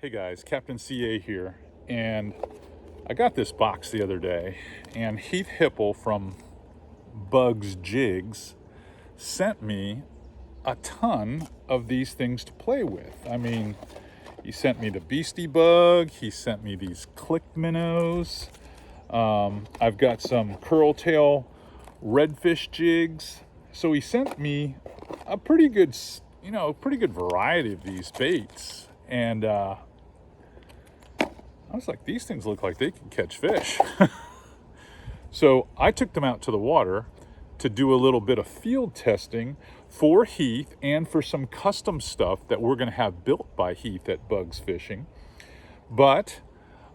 Hey guys, Captain CA here, and I got this box the other day, and Heath Hipple from Bug's Jigs sent me a ton of these things to play with. I mean, he sent me the Beastie Bug, he sent me these click minnows, I've got some Curltail Redfish jigs, so he sent me a pretty good variety of these baits, and I was like, these things look like they can catch fish. So I took them out to the water to do a little bit of field testing for Heath and for some custom stuff that we're going to have built by Heath at Bugs Fishing. But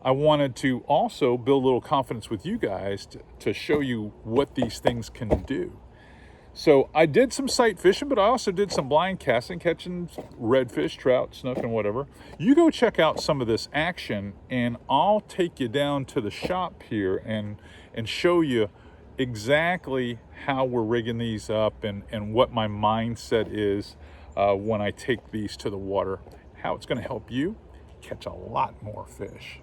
I wanted to also build a little confidence with you guys to show you what these things can do. So I did some sight fishing, but I also did some blind casting, catching redfish, trout, snook, and whatever. You go check out some of this action, and I'll take you down to the shop here and show you exactly how we're rigging these up and what my mindset is when I take these to the water, how it's going to help you catch a lot more fish.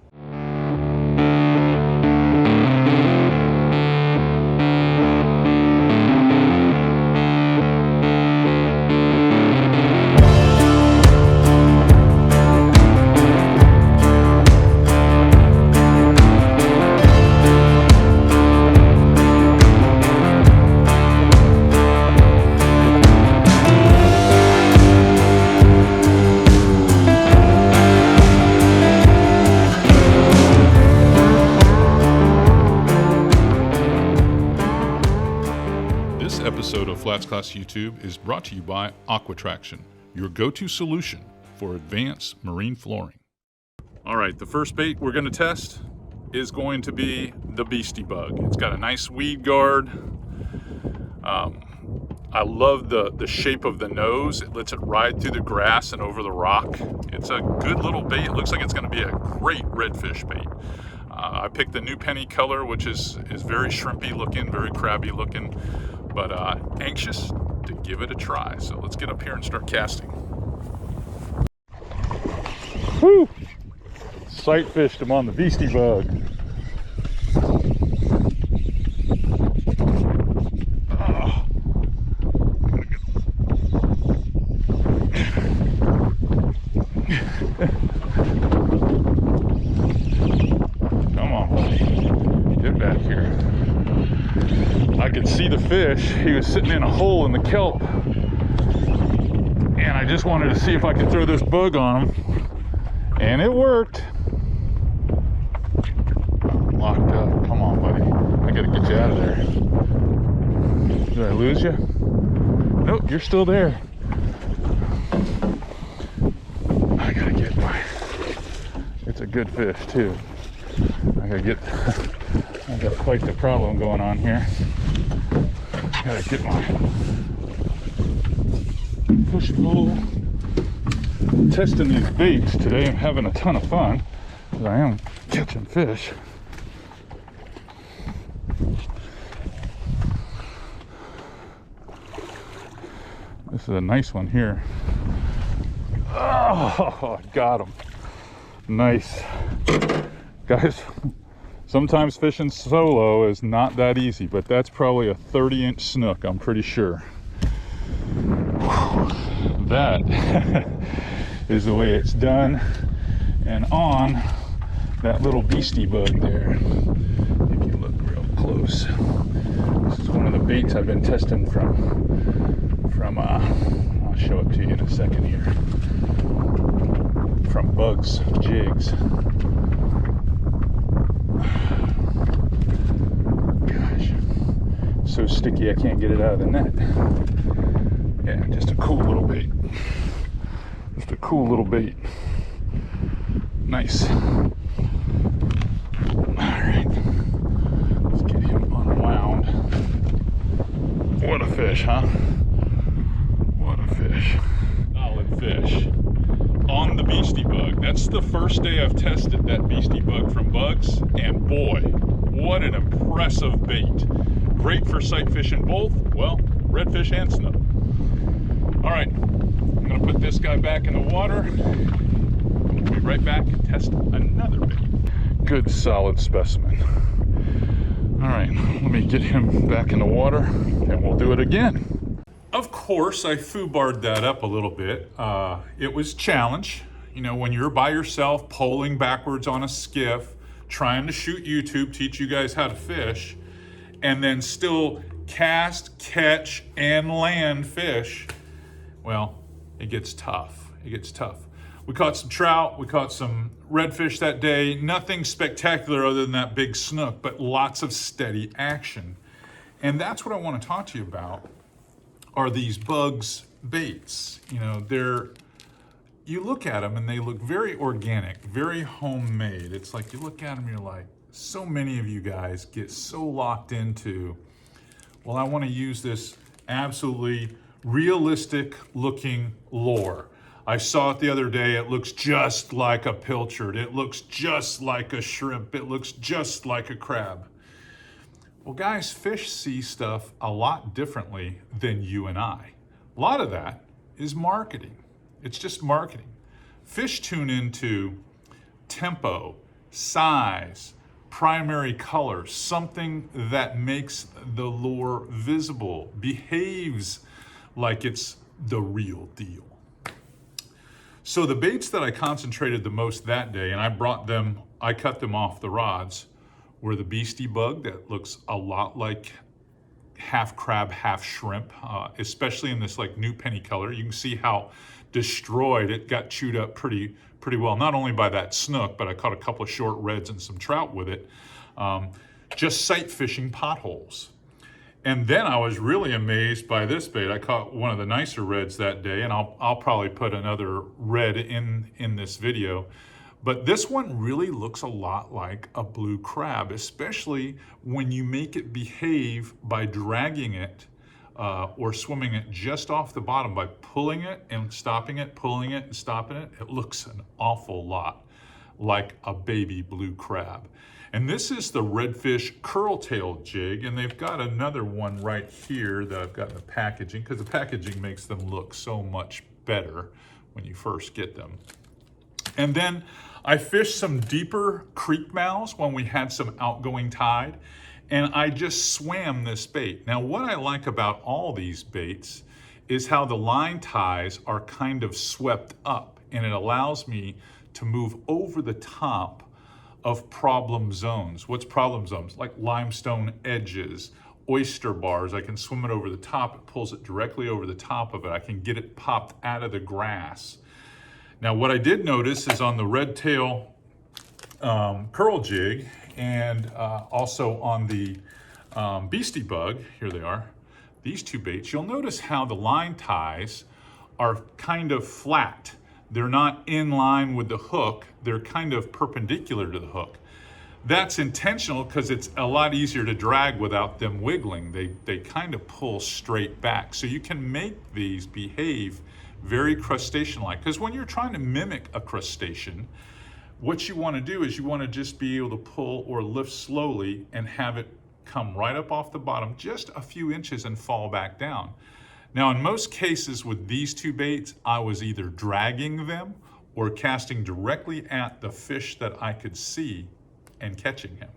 This episode of FlatsClass YouTube is brought to you by Aquatraction, your go-to solution for advanced marine flooring. All right, the first bait we're going to test is going to be the Beastie Bug. It's got a nice weed guard. I love the shape of the nose. It lets it ride through the grass and over the rock. It's a good little bait. It looks like it's going to be a great redfish bait. I picked the new penny color, which is very shrimpy looking, very crabby looking, but anxious to give it a try. So let's get up here and start casting. Woo! Sight fished him on the Beastie Bug. Come on, buddy. Get back here. I could see the fish. He was sitting in a hole in the kelp. And I just wanted to see if I could throw this bug on him. And it worked. Locked up. Come on, buddy. I gotta get you out of there. Did I lose you? Nope, you're still there. I gotta get my... It's a good fish, too. I got quite the problem going on here. I gotta get my push pole. Testing these baits today. I'm having a ton of fun because I am catching fish. This is a nice one here. Oh, got him. Nice. Guys, sometimes fishing solo is not that easy, but that's probably a 30-inch snook, I'm pretty sure. That is the way it's done. And on that little Beastie Bug there, if you look real close, this is one of the baits I've been testing from I'll show it to you in a second here, from Bugs Jigs. Gosh, so sticky I can't get it out of the net. Yeah, just a cool little bait. Just a cool little bait. Nice. Alright. Let's get him unwound. What a fish, huh? What a fish. Solid fish. On the Beastie Bug. That's the first day I've tested that Beastie Bug from Bugs, and boy, what an impressive bait. Great for sight fishing both, well, redfish and snook. All right, I'm gonna put this guy back in the water. We'll be right right back and test another bait. Good solid specimen. All right, let me get him back in the water and we'll do it again. Of course, I foobarred that up a little bit. It was a challenge. You know, when you're by yourself, poling backwards on a skiff, trying to shoot YouTube, teach you guys how to fish, and then still cast, catch, and land fish, well, it gets tough. It gets tough. We caught some trout, we caught some redfish that day. Nothing spectacular other than that big snook, but lots of steady action. And that's what I want to talk to you about, are these bugs baits. You know, you look at them and they look very organic, very homemade. It's like you look at them, you're like, so many of you guys get so locked into, well, I want to use this absolutely realistic looking lure. I saw it the other day. It looks just like a pilchard. It looks just like a shrimp. It looks just like a crab. Well, guys, fish see stuff a lot differently than you and I. A lot of that is marketing. It's just marketing. Fish tune into tempo, size, primary color, something that makes the lure visible, behaves like it's the real deal. So the baits that I concentrated the most that day, and I cut them off the rods, were the Beastie Bug that looks a lot like half crab, half shrimp, especially in this like new penny color. You can see how destroyed it got, chewed up pretty well, not only by that snook, but I caught a couple of short reds and some trout with it, just sight fishing potholes. And then I was really amazed by this bait. I caught one of the nicer reds that day, and I'll probably put another red in this video. But this one really looks a lot like a blue crab, especially when you make it behave by dragging it or swimming it just off the bottom by pulling it and stopping it, pulling it and stopping it. It looks an awful lot like a baby blue crab. And this is the Redfish Curltail Jig, and they've got another one right here that I've got in the packaging, because the packaging makes them look so much better when you first get them. And then I fished some deeper creek mouths when we had some outgoing tide, and I just swam this bait. Now, what I like about all these baits is how the line ties are kind of swept up, and it allows me to move over the top of problem zones. What's problem zones? Like limestone edges, oyster bars. I can swim it over the top. It pulls it directly over the top of it. I can get it popped out of the grass. Now, what I did notice is on the Redtail Curl Jig and also on the Beastie Bug, here they are, these two baits, you'll notice how the line ties are kind of flat. They're not in line with the hook. They're kind of perpendicular to the hook. That's intentional because it's a lot easier to drag without them wiggling. They kind of pull straight back. So you can make these behave very crustacean-like. Because when you're trying to mimic a crustacean, what you want to do is you want to just be able to pull or lift slowly and have it come right up off the bottom just a few inches and fall back down. Now, in most cases with these two baits, I was either dragging them or casting directly at the fish that I could see and catching him.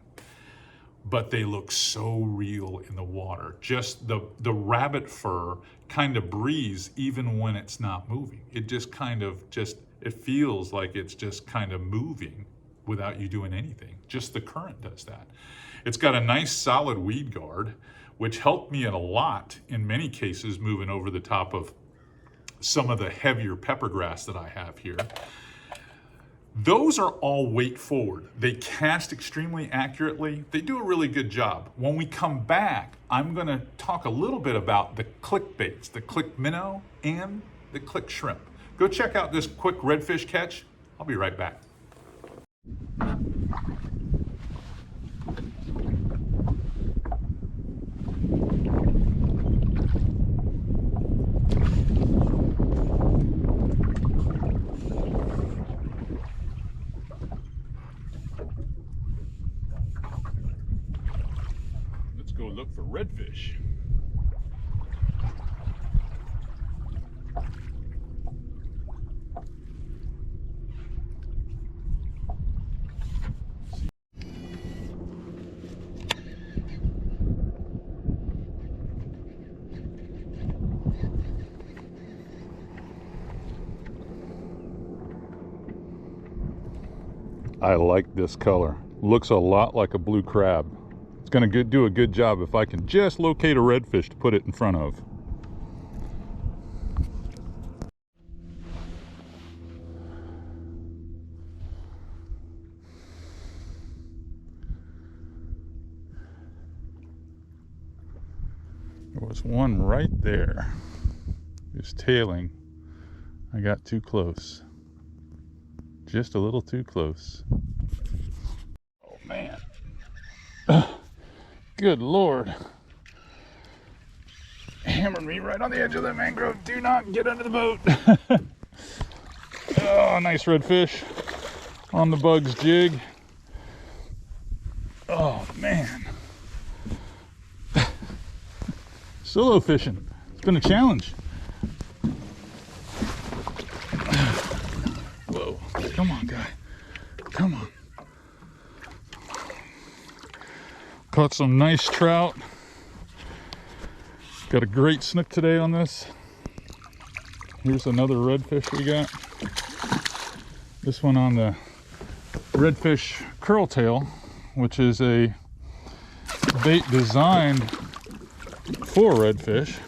But they look so real in the water. Just the rabbit fur kind of breathes even when it's not moving. It just kind of it feels like it's just kind of moving without you doing anything. Just the current does that. It's got a nice solid weed guard, which helped me a lot in many cases moving over the top of some of the heavier pepper grass that I have here. Those are all weight forward. They cast extremely accurately. They do a really good job. When we come back, I'm gonna talk a little bit about the click baits, the click minnow and the click shrimp. Go check out this quick redfish catch. I'll be right back. Go look for redfish. I like this color. Looks a lot like a blue crab. It's gonna do a good job if I can just locate a redfish to put it in front of. There was one right there. Just tailing. I got too close. Just a little too close. Oh man. Good Lord. Hammered me right on the edge of the mangrove. Do not get under the boat. Oh, nice redfish on the Bug's jig. Oh man. Solo fishing. It's been a challenge. Whoa. Come on, guy. Come on. Caught some nice trout. Got a great snook today on this. Here's another redfish we got. This one on the Redfish Curltail, which is a bait designed for redfish.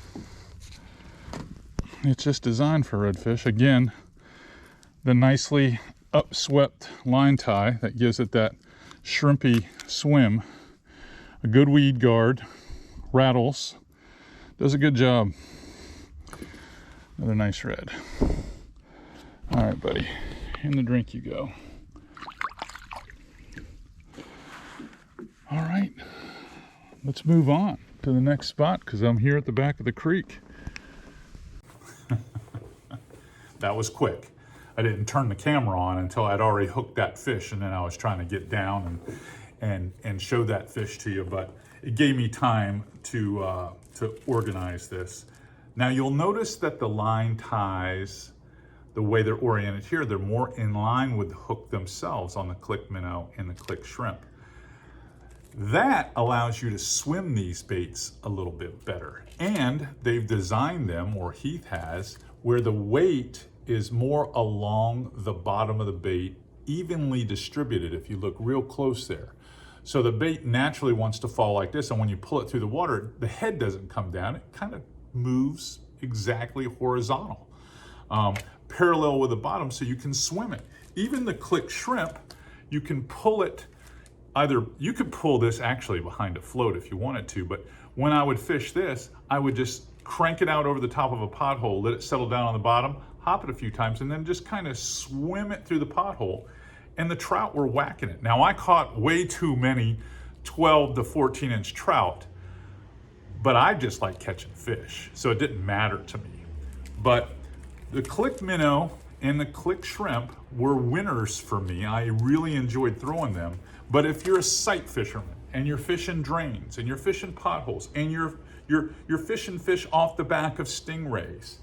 It's just designed for redfish. Again, the nicely upswept line tie that gives it that shrimpy swim. A good weed guard, rattles, does a good job. Another nice red. All right, buddy, in the drink you go. All right, let's move on to the next spot because I'm here at the back of the creek. That was quick. I didn't turn the camera on until I'd already hooked that fish, and then I was trying to get down and show that fish to you, but it gave me time to organize this. Now you'll notice that the line ties, the way they're oriented here, they're more in line with the hook themselves on the click minnow and the click shrimp. That allows you to swim these baits a little bit better. And they've designed them, or Heath has, where the weight is more along the bottom of the bait, evenly distributed if you look real close there. So the bait naturally wants to fall like this, and when you pull it through the water, the head doesn't come down, it kind of moves exactly horizontal, parallel with the bottom, so you can swim it. Even the click shrimp, you can pull it, you could pull this actually behind a float if you wanted to, but when I would fish this, I would just crank it out over the top of a pothole, let it settle down on the bottom, hop it a few times, and then just kind of swim it through the pothole, and the trout were whacking it. Now I caught way too many 12 to 14 inch trout, but I just like catching fish, so it didn't matter to me. But the click minnow and the click shrimp were winners for me. I really enjoyed throwing them. But if you're a sight fisherman and you're fishing drains and you're fishing potholes and you're fishing fish off the back of stingrays,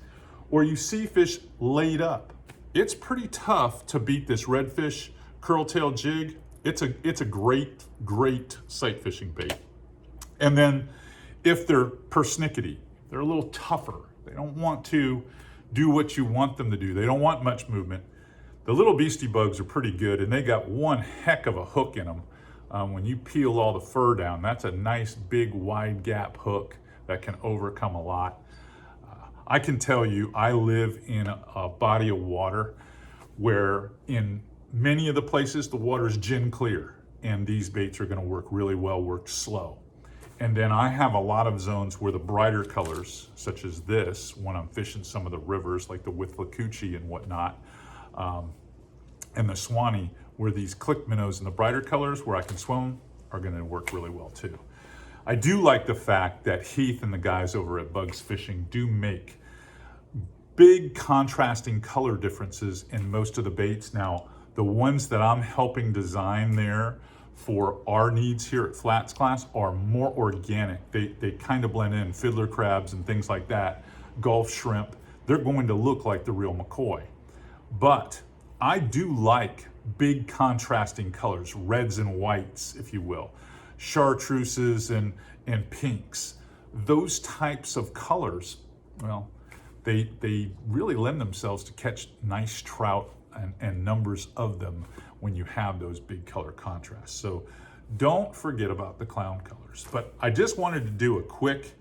or you see fish laid up, it's pretty tough to beat this Redfish Curltail Jig. It's a great sight fishing bait. And then if they're persnickety, they're a little tougher. They don't want to do what you want them to do. They don't want much movement. The little Beastie Bugs are pretty good, and they got one heck of a hook in them. When you peel all the fur down, that's a nice big wide gap hook that can overcome a lot. I can tell you, I live in a body of water where in many of the places the water is gin clear, and these baits are going to work really well, work slow. And then I have a lot of zones where the brighter colors, such as this, when I'm fishing some of the rivers like the Withlacoochee and whatnot, and the Swanee, where these click minnows and the brighter colors where I can swim are going to work really well too. I do like the fact that Heath and the guys over at Bugs Fishing do make big contrasting color differences in most of the baits. Now, the ones that I'm helping design there for our needs here at FlatsClass are more organic. They kind of blend in, fiddler crabs and things like that, Gulf shrimp. They're going to look like the real McCoy. But I do like big contrasting colors, reds and whites, if you will, chartreuses and pinks. Those types of colors, well, they really lend themselves to catch nice trout and numbers of them when you have those big color contrasts. So don't forget about the clown colors. But I just wanted to do a quick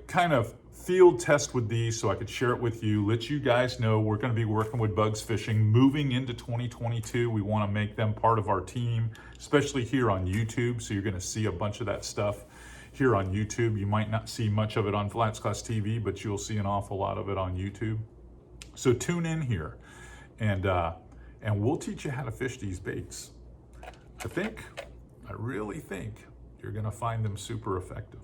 kind of field test with these so I could share it with you, let you guys know we're going to be working with Bugs Fishing moving into 2022. We want to make them part of our team, especially here on YouTube. So you're going to see a bunch of that stuff here on YouTube. You might not see much of it on FlatsClass TV, but you'll see an awful lot of it on YouTube. So tune in here, and we'll teach you how to fish these baits. I really think you're going to find them super effective.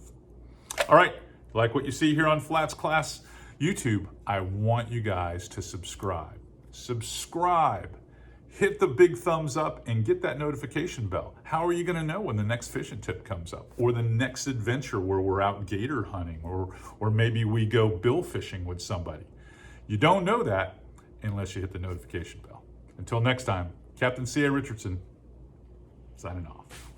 All right, like what you see here on FlatsClass YouTube, I want you guys to subscribe. Hit the big thumbs up and get that notification bell. How are you going to know when the next fishing tip comes up, or the next adventure where we're out gator hunting, or maybe we go bill fishing with somebody? You don't know that unless you hit the notification bell. Until next time, Captain C.A. Richardson, signing off.